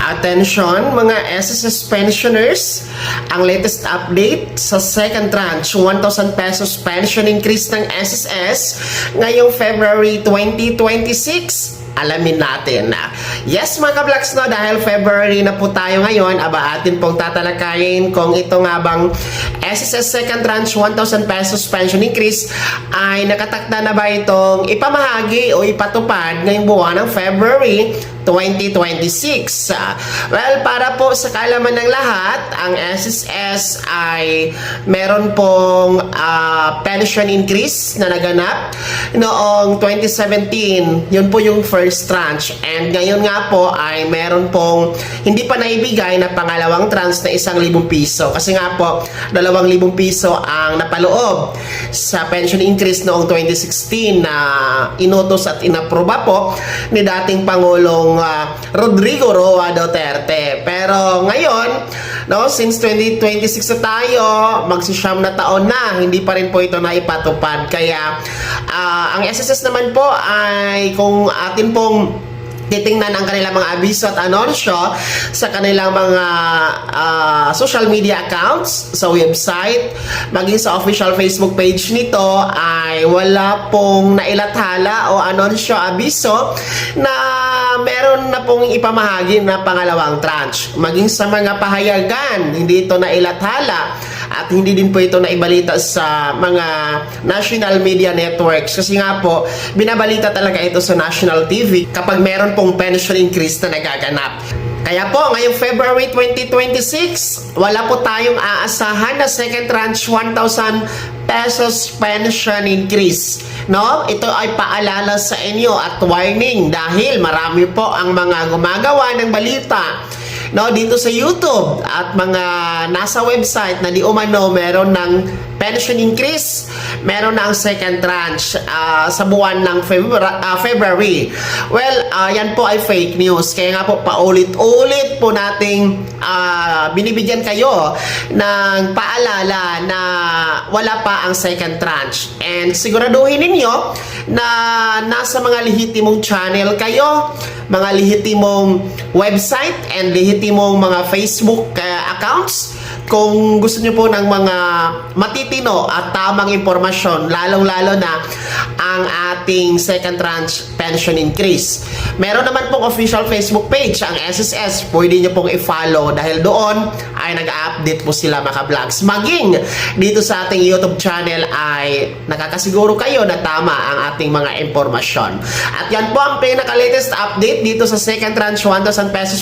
Attention mga SSS pensioners, ang latest update sa second tranche 1,000 pesos pension increase ng SSS ngayong February 2026. Alamin natin na. Yes mga ka-Vlogs, no, dahil February na po tayo ngayon, atin pong tatalakayin kung ito nga bang SSS second tranche 1,000 pesos pension increase ay nakatakda na ba itong ipamahagi o ipatupad ngayong buwan ng February 2026. Well, para po sa kaalaman ng lahat, ang SSS ay meron pong pension increase na naganap noong 2017. Yun po yung first tranche. And ngayon nga po ay meron pong hindi pa naibigay na pangalawang tranche na 1,000 piso. Kasi nga po, 2,000 piso ang napaloob sa pension increase noong 2016 na inutos at inaproba po ni dating Pangulong Rodrigo Roa Duterte. Pero ngayon, no, since 2026 na tayo, magsisyam na taon na, hindi pa rin po ito naipatupad. Kaya ang SSS naman po ay kung atin pong titingnan ang kanilang mga abiso at anunsyo sa kanilang mga social media accounts, sa website, maging sa official Facebook page nito, ay wala pong nailathala o anunsyo, abiso na meron na pong ipamahagi na pangalawang tranche. Maging sa mga pahayagan, hindi ito nailathala at hindi din po ito naibalita sa mga national media networks kasi nga po binabalita talaga ito sa national TV kapag meron pong pension increase na nagaganap. Kaya po ngayong February 2026 wala po tayong aasahan na second tranche 1,000 pesos pension increase. No? Ito ay paalala sa inyo at warning dahil marami po ang mga gumagawa ng balita, no, dito sa YouTube at mga nasa website na di umano meron ng pension increase, meron na ang second tranche sa buwan ng February. Well, yan po ay fake news. Kaya nga po paulit-ulit po nating binibigyan kayo ng paalala na wala pa ang second tranche. And siguraduhin ninyo na nasa mga lehitimong channel kayo, mga lehitimong website and lehitimong mga Facebook accounts. Kung gusto niyo po ng mga matitino at tamang impormasyon, lalong-lalo na ang ating second tranche pension increase. Meron naman pong official Facebook page, ang SSS. Pwede niyo pong i-follow dahil doon ay nag-update po sila mga vlogs. Maging dito sa ating YouTube channel ay nakakasiguro kayo na tama ang ating mga impormasyon. At yan po ang pinaka-latest update dito sa second tranche 1,000 pesos